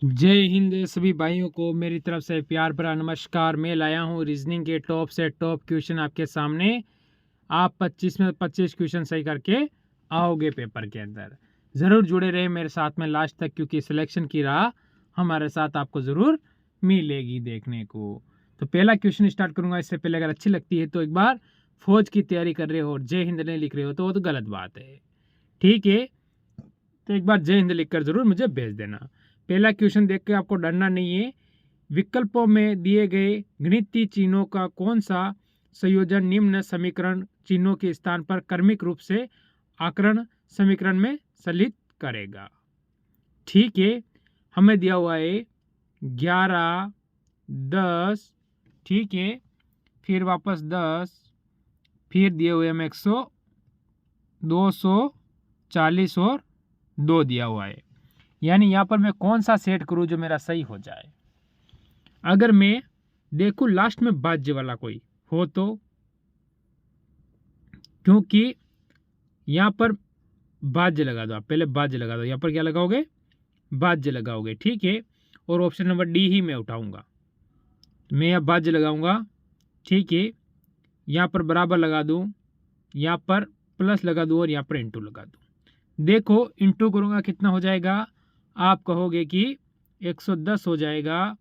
जय हिंद सभी भाइयों को मेरी तरफ से प्यार भरा नमस्कार। मैं लाया हूँ रीजनिंग के टॉप से टॉप क्वेश्चन आपके सामने। आप 25 में 25 क्वेश्चन सही करके आओगे पेपर के अंदर। ज़रूर जुड़े रहे मेरे साथ में लास्ट तक, क्योंकि सिलेक्शन की राह हमारे साथ आपको ज़रूर मिलेगी देखने को। तो पहला क्वेश्चन स्टार्ट करूँगा। इससे पहले अगर अच्छी लगती है तो एक बार फौज की तैयारी कर रहे हो और जय हिंद नहीं लिख रहे हो तो वो तो गलत बात है, ठीक है। तो एक बार जय हिंद लिखकर ज़रूर मुझे भेज देना। पहला क्वेश्चन देख के आपको डरना नहीं है। विकल्पों में दिए गए गणितीय चिन्हों का कौन सा संयोजन निम्न समीकरण चिन्हों के स्थान पर क्रमिक रूप से आकरण समीकरण में सलित करेगा। ठीक है, हमें दिया हुआ है 11, 10, ठीक है, फिर वापस 10, फिर दिए हुए हमें 100, 240 और 2 दिया हुआ है। यानी यहाँ पर मैं कौन सा सेट करूँ जो मेरा सही हो जाए। अगर मैं देखूँ लास्ट में भाज्य वाला कोई हो तो, क्योंकि यहाँ पर भाज्य लगा दो, आप पहले भाज्य लगा दो। यहाँ पर क्या लगाओगे? भाज्य लगाओगे, ठीक है। और ऑप्शन नंबर डी ही मैं उठाऊंगा। मैं यहाँ भाज्य लगाऊंगा, ठीक है। यहाँ पर बराबर लगा दूँ, यहाँ पर प्लस लगा दूँ और यहाँ पर इंटू लगा दूँ। देखो इंटू करूँगा कितना हो जाएगा। आप कहोगे कि 110 हो जाएगा।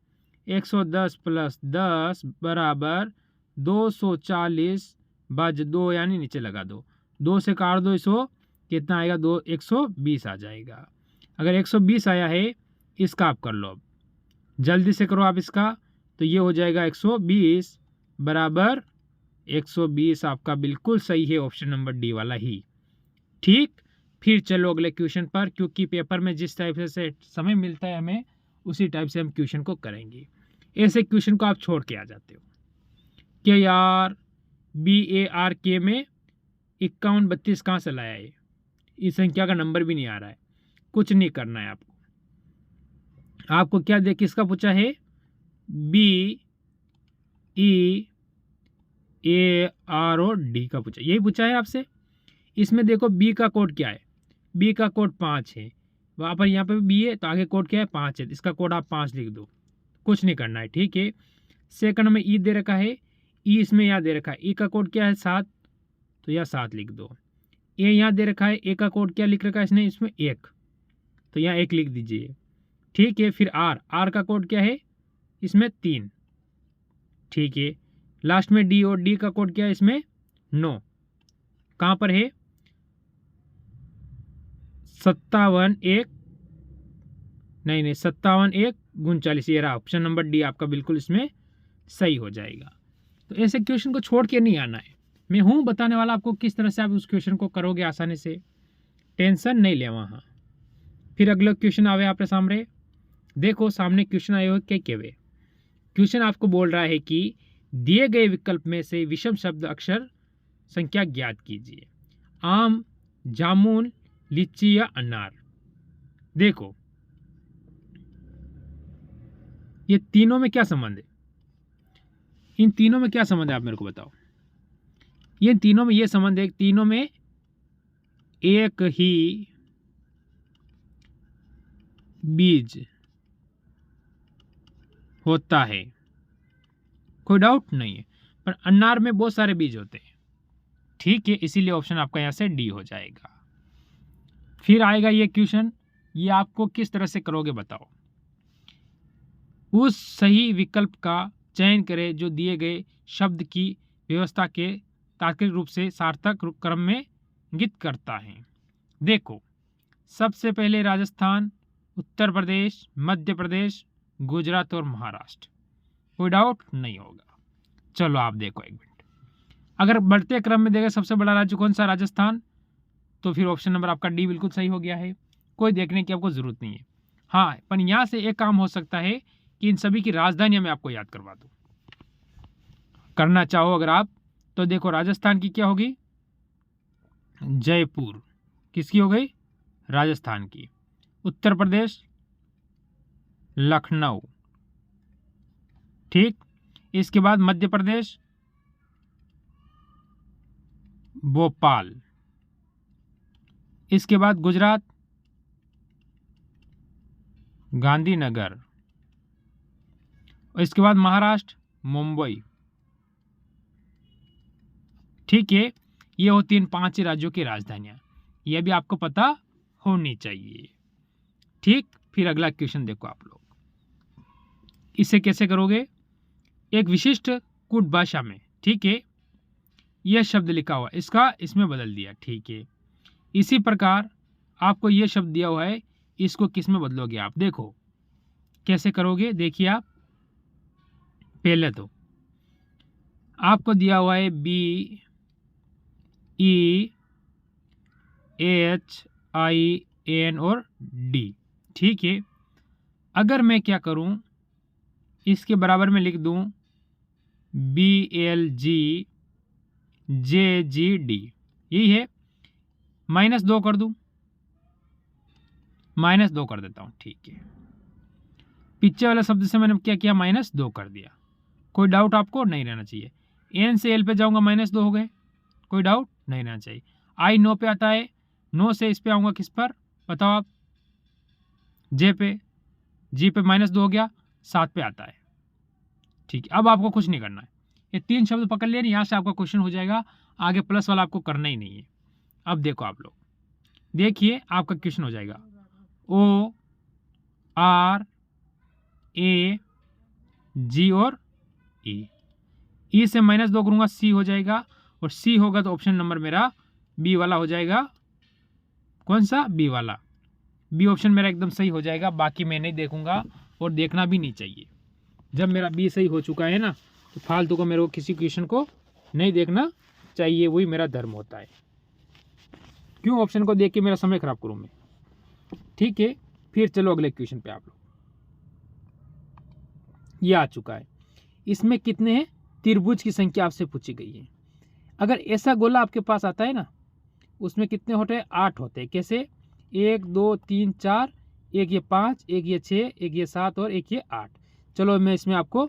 110 प्लस 10 बराबर 240 भाज्य 2, यानी नीचे लगा दो। 2 से काट दो इसको, कितना आएगा? 120 आ जाएगा। अगर 120 आया है, इसका आप कर लो। अब जल्दी से करो आप इसका, तो ये हो जाएगा 120 बराबर 120। आपका बिल्कुल सही है, ऑप्शन नंबर डी वाला ही, ठीक। फिर चलो अगले क्वेश्चन पर, क्योंकि पेपर में जिस टाइप से समय मिलता है हमें, उसी टाइप से हम क्वेश्चन को करेंगे। ऐसे क्वेश्चन को आप छोड़ के आ जाते हो क्या यार? BARK में 51 32 कहाँ से लाया है? इस संख्या का नंबर भी नहीं आ रहा है। कुछ नहीं करना है आपको। आपको क्या देख किसका पूछा है? BEAR और D का पूछा, यही पूछा है आपसे। इसमें देखो B का कोड क्या है? B का कोड 5 है। वहाँ पर यहाँ पे B है तो आगे कोड क्या है? 5 है। इसका कोड आप 5 लिख दो, कुछ नहीं करना है, ठीक है। सेकंड में E दे रखा है, E इसमें यहाँ दे रखा है। E का कोड क्या है? 7, तो यह 7 लिख दो। A यहाँ दे रखा है, A का कोड क्या लिख रखा है इसने? इसमें 1, तो यहाँ 1 लिख दीजिए, ठीक है। फिर R का कोड क्या है? इसमें 3, ठीक है। लास्ट में D, और D का कोड क्या है इसमें? 9। कहाँ पर है? 57 1, नहीं 57 1 39। ये रहा ऑप्शन नंबर डी आपका, बिल्कुल इसमें सही हो जाएगा। तो ऐसे क्वेश्चन को छोड़ के नहीं आना है। मैं हूं बताने वाला आपको किस तरह से आप उस क्वेश्चन को करोगे आसानी से, टेंशन नहीं ले वहाँ। फिर अगला क्वेश्चन आवे आपके सामने। देखो सामने क्वेश्चन आए हुए क्या वे। क्वेश्चन आपको बोल रहा है कि दिए गए विकल्प में से विषम शब्द अक्षर संख्या ज्ञात कीजिए। आम, जामुन, लीची या अनार। देखो ये तीनों में क्या संबंध है? इन तीनों में क्या संबंध है आप मेरे को बताओ। ये तीनों में ये संबंध है, तीनों में एक ही बीज होता है, कोई डाउट नहीं है। पर अनार में बहुत सारे बीज होते हैं, ठीक है। इसीलिए ऑप्शन आपका यहां से डी हो जाएगा। फिर आएगा ये क्वेश्चन, ये आपको किस तरह से करोगे बताओ। उस सही विकल्प का चयन करें जो दिए गए शब्द की व्यवस्था के तार्किक रूप से सार्थक क्रम में इंगित करता है। देखो सबसे पहले राजस्थान, उत्तर प्रदेश, मध्य प्रदेश, गुजरात और महाराष्ट्र, कोई डाउट नहीं होगा। चलो आप देखो एक मिनट। अगर बढ़ते क्रम में देखा सबसे बड़ा राज्य कौन सा? राजस्थान। तो फिर ऑप्शन नंबर आपका डी बिल्कुल सही हो गया है, कोई देखने की आपको जरूरत नहीं है। हाँ, पर यहाँ से एक काम हो सकता है कि इन सभी की राजधानियां मैं आपको याद करवा दूं, करना चाहो अगर आप तो। देखो राजस्थान की क्या होगी? जयपुर। किसकी हो गई? राजस्थान की। उत्तर प्रदेश लखनऊ, ठीक। इसके बाद मध्य प्रदेश भोपाल। इसके बाद गुजरात गांधीनगर। और इसके बाद महाराष्ट्र, मुंबई। ठीक है, ये होती हैं 5 राज्यों की राजधानियां। ये भी आपको पता होनी चाहिए। ठीक, फिर अगला क्वेश्चन देखो आप लोग, इसे कैसे करोगे। एक विशिष्ट कूट भाषा में, ठीक है, यह शब्द लिखा हुआ, इसका इसमें बदल दिया। ठीक है, इसी प्रकार आपको यह शब्द दिया हुआ है, इसको किस में बदलोगे आप, देखो कैसे करोगे। देखिए आप, पहले तो आपको दिया हुआ है BEHIN और D। ठीक है, अगर मैं क्या करूं, इसके बराबर में लिख दूं BLGJGD, यही है, -2 कर दूं, -2 कर देता हूं। ठीक है, पीछे वाले शब्द से मैंने क्या किया, -2 कर दिया। कोई डाउट आपको नहीं रहना चाहिए। एन से एल पे जाऊंगा, -2 हो गए, कोई डाउट नहीं रहना चाहिए। आई 9 पे आता है, 9 से इस पे आऊंगा, किस पर बताओ आप, जे पे, जी पे -2 हो गया, 7 पे आता है। ठीक है, अब आपको कुछ नहीं करना है, ये 3 शब्द पकड़ लिया, यहाँ से आपका क्वेश्चन हो जाएगा। आगे प्लस वाला आपको करना ही नहीं है। अब देखो आप लोग, देखिए आपका क्वेश्चन हो जाएगा ORAG और ई से -2 करूंगा, सी हो जाएगा, और सी होगा तो ऑप्शन नंबर मेरा बी वाला हो जाएगा। कौन सा, बी वाला। बी ऑप्शन मेरा एकदम सही हो जाएगा। बाकी मैं नहीं देखूंगा और देखना भी नहीं चाहिए। जब मेरा बी सही हो चुका है ना, तो फालतू को मेरे को किसी क्वेश्चन को नहीं देखना चाहिए, वही मेरा धर्म होता है। क्यों ऑप्शन को देख के मेरा समय खराब करूं मैं। ठीक है, फिर चलो अगले क्वेश्चन पे आप लोग। ये आ चुका है, इसमें कितने हैं, त्रिभुज की संख्या आपसे पूछी गई है। अगर ऐसा गोला आपके पास आता है ना, उसमें कितने होते हैं, 8 होते हैं। कैसे, 1 2 3 4, एक ये 5, एक ये 6, एक ये 7 और एक ये 8। चलो मैं इसमें आपको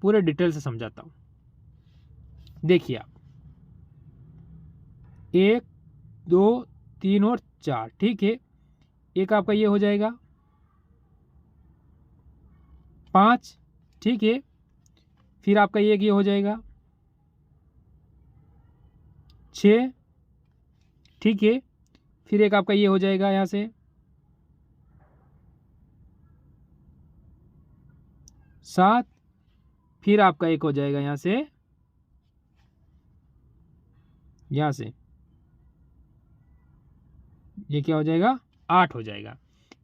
पूरे डिटेल से समझाता हूं। देखिए आप, 1 2 3 और 4। ठीक है, एक आपका ये हो जाएगा 5। ठीक है, फिर आपका ये हो जाएगा 6। ठीक है, फिर एक आपका ये हो जाएगा यहाँ से 7। फिर आपका एक हो जाएगा यहाँ से ये क्या हो जाएगा, 8 हो जाएगा।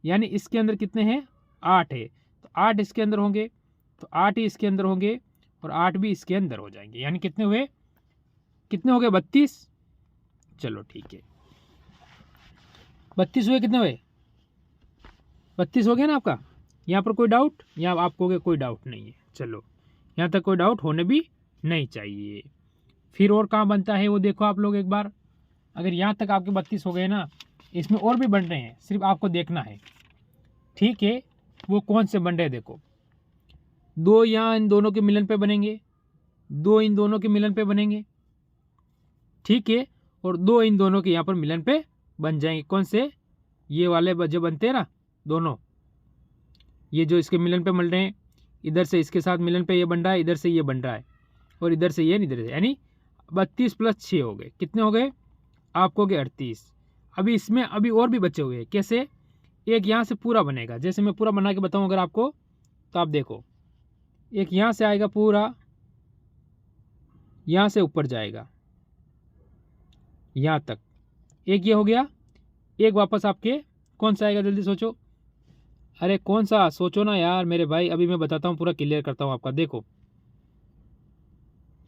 यानी इसके अंदर कितने हैं, 8 है, तो 8 इसके अंदर होंगे, तो 8 ही इसके अंदर होंगे, और 8 भी इसके अंदर हो जाएंगे। यानी कितने हुए, कितने हो गए, 32। चलो ठीक है, 32 हुए, कितने हुए, 32 हो गया ना आपका। यहाँ पर कोई डाउट, यहाँ आप कहोगे कोई डाउट नहीं है। चलो, यहाँ तक कोई डाउट होने भी नहीं चाहिए। फिर और कहाँ बनता है वो देखो आप लोग एक बार। अगर यहाँ तक आपके 32 हो गए ना, इसमें और भी बन रहे हैं, सिर्फ आपको देखना है। ठीक है, वो कौन से बन रहे हैं देखो, 2 यहाँ इन दोनों के मिलन पे बनेंगे, 2 इन दोनों के मिलन पे बनेंगे। ठीक है, और 2 इन दोनों के यहाँ पर मिलन पे बन जाएंगे। कौन से, ये वाले जो बनते हैं ना दोनों, ये जो इसके मिलन पे मिल रहे हैं, इधर से इसके साथ मिलन पे ये बन रहा है, इधर से ये बन रहा है, और इधर से ये, इधर से, यानी 32 + 6 हो गए, कितने हो गए आपको हो गए 38। अभी इसमें अभी और भी बचे हुए हैं। कैसे, एक यहाँ से पूरा बनेगा, जैसे मैं पूरा बना के बताऊँ अगर आपको, तो आप देखो, एक यहाँ से आएगा पूरा, यहाँ से ऊपर जाएगा यहाँ तक, एक ये हो गया, एक वापस आपके कौन सा आएगा, जल्दी सोचो। अरे कौन सा, सोचो ना यार मेरे भाई, अभी मैं बताता हूँ, पूरा क्लियर करता हूँ आपका। देखो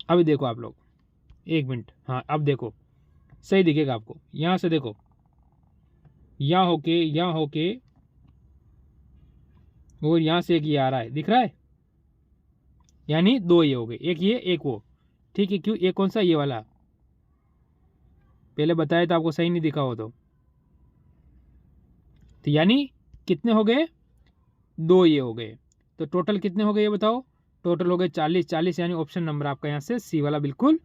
अभी देखो आप लोग, 1 मिनट, हाँ अब देखो सही दिखेगा आपको। यहाँ से देखो, यहाँ होके और यहाँ से एक ये आ रहा है, दिख रहा है, यानी 2 ये हो गए, एक ये एक वो। ठीक है, क्यों, एक कौन सा, ये वाला, पहले बताया था आपको, सही नहीं दिखा हो तो यानी कितने हो गए, 2 ये हो गए। तो टोटल कितने हो गए ये बताओ, टोटल हो गए 40। यानी ऑप्शन नंबर आपका यहाँ से सी वाला बिल्कुल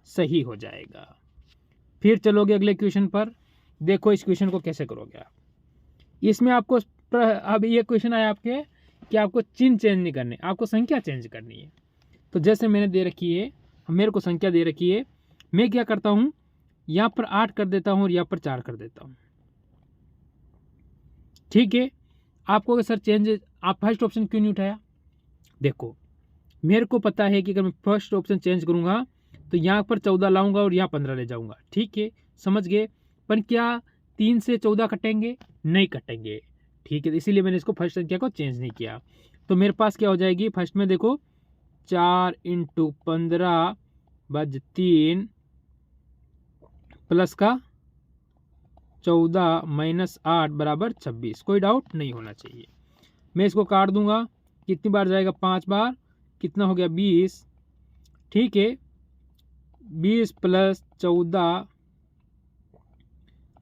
सही हो जाएगा। फिर चलोगे अगले क्वेश्चन पर, देखो इस क्वेश्चन को कैसे करोगे आप। इसमें आपको अब ये क्वेश्चन आया आपके कि आपको चिन्ह चेंज नहीं करने, आपको संख्या चेंज करनी है। तो जैसे मैंने दे रखी है, मेरे को संख्या दे रखी है, मैं क्या करता हूँ, यहाँ पर 8 कर देता हूँ और यहाँ पर 4 कर देता हूँ। ठीक है, आपको अगर सर चेंज, आप फर्स्ट ऑप्शन क्यों नहीं उठाया? देखो मेरे को पता है कि अगर मैं फर्स्ट ऑप्शन चेंज करूँगा तो यहाँ पर 14 लाऊंगा और यहाँ 15 ले जाऊँगा। ठीक है, समझ गए। पर क्या 3 से 14 कटेंगे? नहीं कटेंगे। ठीक है, इसीलिए मैंने इसको फर्स्ट संख्या को चेंज नहीं किया। तो मेरे पास क्या हो जाएगी, फर्स्ट में देखो 4 × 15 / 3 प्लस का 14 - 8 = 26। कोई डाउट नहीं होना चाहिए। मैं इसको काट दूंगा, कितनी बार जाएगा, 5 बार, कितना हो गया 20। ठीक है, 20 + 14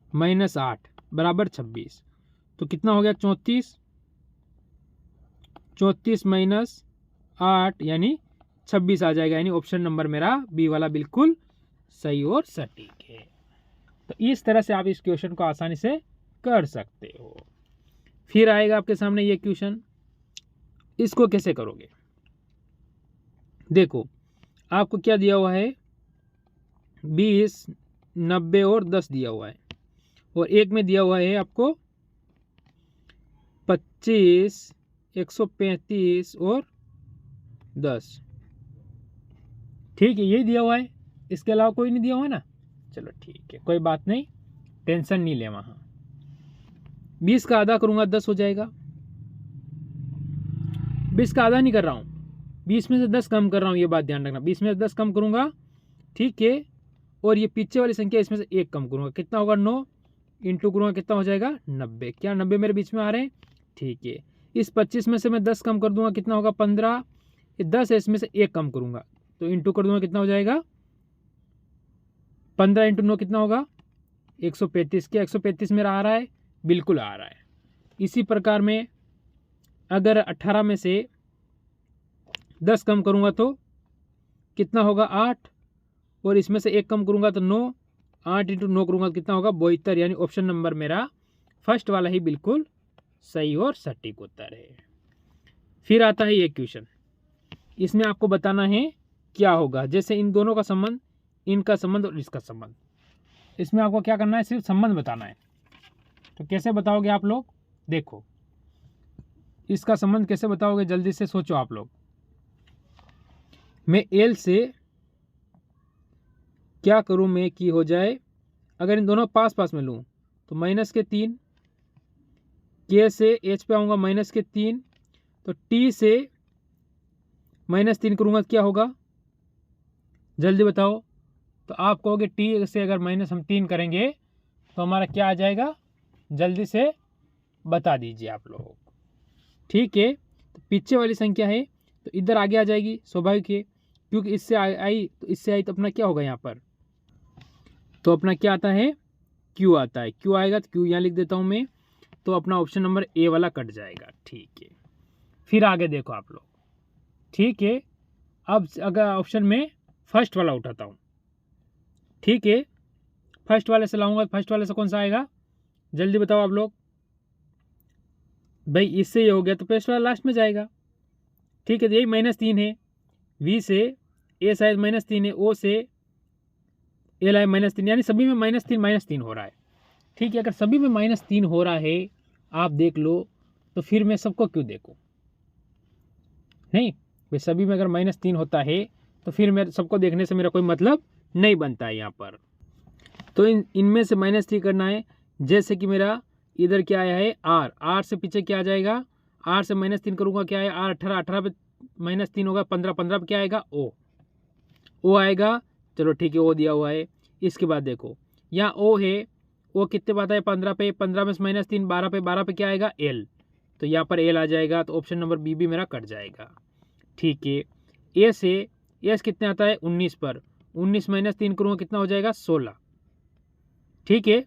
- 8 = 26। तो कितना हो गया 34। 34 - 8 यानी 26 आ जाएगा। यानी ऑप्शन नंबर मेरा बी वाला बिल्कुल सही और सटीक है। तो इस तरह से आप इस क्वेश्चन को आसानी से कर सकते हो। फिर आएगा आपके सामने ये क्वेश्चन, इसको कैसे करोगे? देखो आपको क्या दिया हुआ है, 20, 90 और 10 दिया हुआ है, और एक में दिया हुआ है आपको 25, 135 और 10। ठीक है, यही दिया हुआ है, इसके अलावा कोई नहीं दिया हुआ है ना। चलो ठीक है, कोई बात नहीं, टेंशन नहीं ले। वहाँ 20 का आधा करूँगा 10 हो जाएगा। 20 का आधा नहीं कर रहा हूँ, 20 में से 10 कम कर रहा हूँ, ये बात ध्यान रखना। 20 में से 10 कम करूँगा, ठीक है, और ये पीछे वाली संख्या इसमें से 1 कम करूँगा, कितना होगा 9, इंटू करूँगा कितना हो जाएगा 90। क्या 90 मेरे बीच में आ रहे हैं? ठीक है, इस 25 में से मैं 10 कम कर दूंगा, कितना होगा 15। ये 10 है, इसमें से 1 कम करूँगा तो इंटू कर दूंगा, कितना हो जाएगा 15 × 9 कितना होगा 135। क्या 135 मेरा आ रहा है? बिल्कुल आ रहा है। इसी प्रकार में अगर 18 में से 10 कम करूँगा तो कितना होगा 8, और इसमें से 1 कम करूँगा तो 9। 8 × 9 करूँगा तो कितना होगा 72। यानी ऑप्शन नंबर मेरा फर्स्ट वाला ही बिल्कुल सही और सटीक उत्तर है। फिर आता है ये क्वेश्चन, इसमें आपको बताना है क्या होगा। जैसे इन दोनों का संबंध, इनका संबंध और इसका संबंध, इसमें आपको क्या करना है, सिर्फ संबंध बताना है। तो कैसे बताओगे आप लोग? देखो इसका संबंध कैसे बताओगे, जल्दी से सोचो आप लोग। मैं एल से क्या करूं मैं कि हो जाए, अगर इन दोनों पास पास में लूं तो -3, के से एच पे आऊँगा -3, तो टी से -3 करूँगा क्या होगा, जल्दी बताओ। तो आप कहोगे टी से अगर हम 3 करेंगे तो हमारा क्या आ जाएगा, जल्दी से बता दीजिए आप लोग। ठीक है, तो पीछे वाली संख्या है तो इधर आगे आ जाएगी, स्वाभाविक है, क्योंकि इससे आई तो इससे आई तो अपना क्या होगा यहाँ पर, तो अपना क्या आता है क्यू आता है। क्यू आएगा तो क्यू यहाँ लिख देता हूँ मैं, तो अपना ऑप्शन नंबर ए वाला कट जाएगा। ठीक है, फिर आगे देखो आप लोग। ठीक है, अब अगर ऑप्शन में फर्स्ट वाला उठाता हूँ, ठीक है, फर्स्ट वाले से लाऊंगा, फर्स्ट वाले से कौन सा आएगा, जल्दी बताओ आप लोग। भाई इससे ये हो गया तो फर्स्ट वाला लास्ट में जाएगा। ठीक है, तो यही -3 है, वी से ए शायद -3 है, ओ से एल आई -3, यानी सभी में -3 हो रहा है। ठीक है, अगर सभी में -3 हो रहा है, आप देख लो, तो फिर मैं सबको क्यों देखूं? नहीं भाई, सभी में अगर -3 होता है तो फिर मेरे सबको देखने से मेरा कोई मतलब नहीं बनता है यहाँ पर। तो इनमें से -3 करना है। जैसे कि मेरा इधर क्या आया है आर से पीछे क्या आ जाएगा, आर से -3 करूँगा क्या है आर 18 पे -3 होगा, 15 पे क्या आएगा ओ आएगा। चलो ठीक है, ओ दिया हुआ है। इसके बाद देखो यहाँ ओ है, ओ कितने पे आता है 15 पे, 15 में से -3 12 पे क्या आएगा एल, तो यहाँ पर एल आ जाएगा। तो ऑप्शन नंबर बी भी मेरा कट जाएगा। ठीक है, ए से एस कितने आता है 19 पर, 19 -3 करूँगा कितना हो जाएगा 16। ठीक है,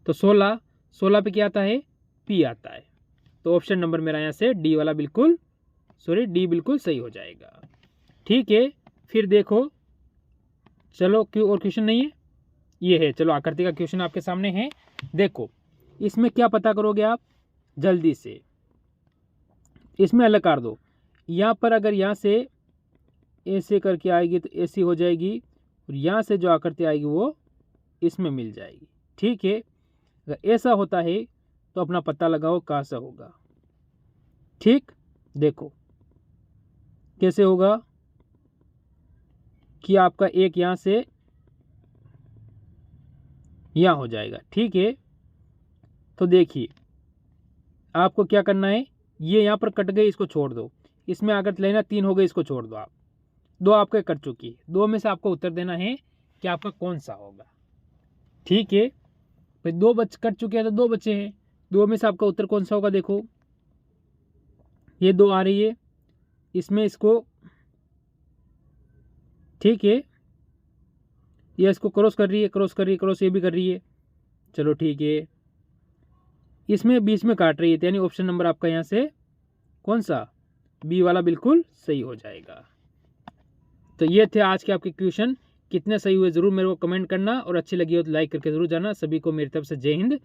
तो 16 पे क्या आता है पी आता है। तो ऑप्शन नंबर मेरा यहाँ से डी वाला बिल्कुल डी बिल्कुल सही हो जाएगा। ठीक है, फिर देखो, चलो क्यों और क्वेश्चन नहीं है, ये है। चलो आकृति का क्वेश्चन आपके सामने है। देखो इसमें क्या पता करोगे आप जल्दी से, इसमें अलग कर दो। यहाँ पर अगर यहाँ से ऐसे करके आएगी तो ऐसी हो जाएगी, और यहाँ से जो आकृति आएगी वो इसमें मिल जाएगी। ठीक है, अगर ऐसा होता है तो अपना पता लगाओ कहाँ से होगा। ठीक, देखो कैसे होगा कि आपका एक यहाँ से यहाँ हो जाएगा। ठीक है, तो देखिए आपको क्या करना है, ये यहाँ पर कट गई, इसको छोड़ दो, इसमें अगर लेना 3 हो गए, इसको छोड़ दो आप, 2 आपके कट चुकी है, 2 में से आपको उत्तर देना है कि आपका कौन सा होगा। ठीक है, भाई 2 कट चुके हैं तो 2 बचे हैं, 2 में से आपका उत्तर कौन सा होगा। देखो ये 2 आ रही है, इसमें इसको, ठीक है, ये इसको क्रॉस कर रही है, क्रॉस कर रही है, क्रॉस ये भी कर रही है, चलो ठीक है, इसमें बीच में काट रही है, यानी ऑप्शन नंबर आपका यहाँ से कौन सा, बी वाला बिल्कुल सही हो जाएगा। तो ये थे आज के आपके क्वेश्चन, कितने सही हुए ज़रूर मेरे को कमेंट करना, और अच्छी लगी हो तो लाइक करके ज़रूर जाना। सभी को मेरी तरफ से जय हिंद,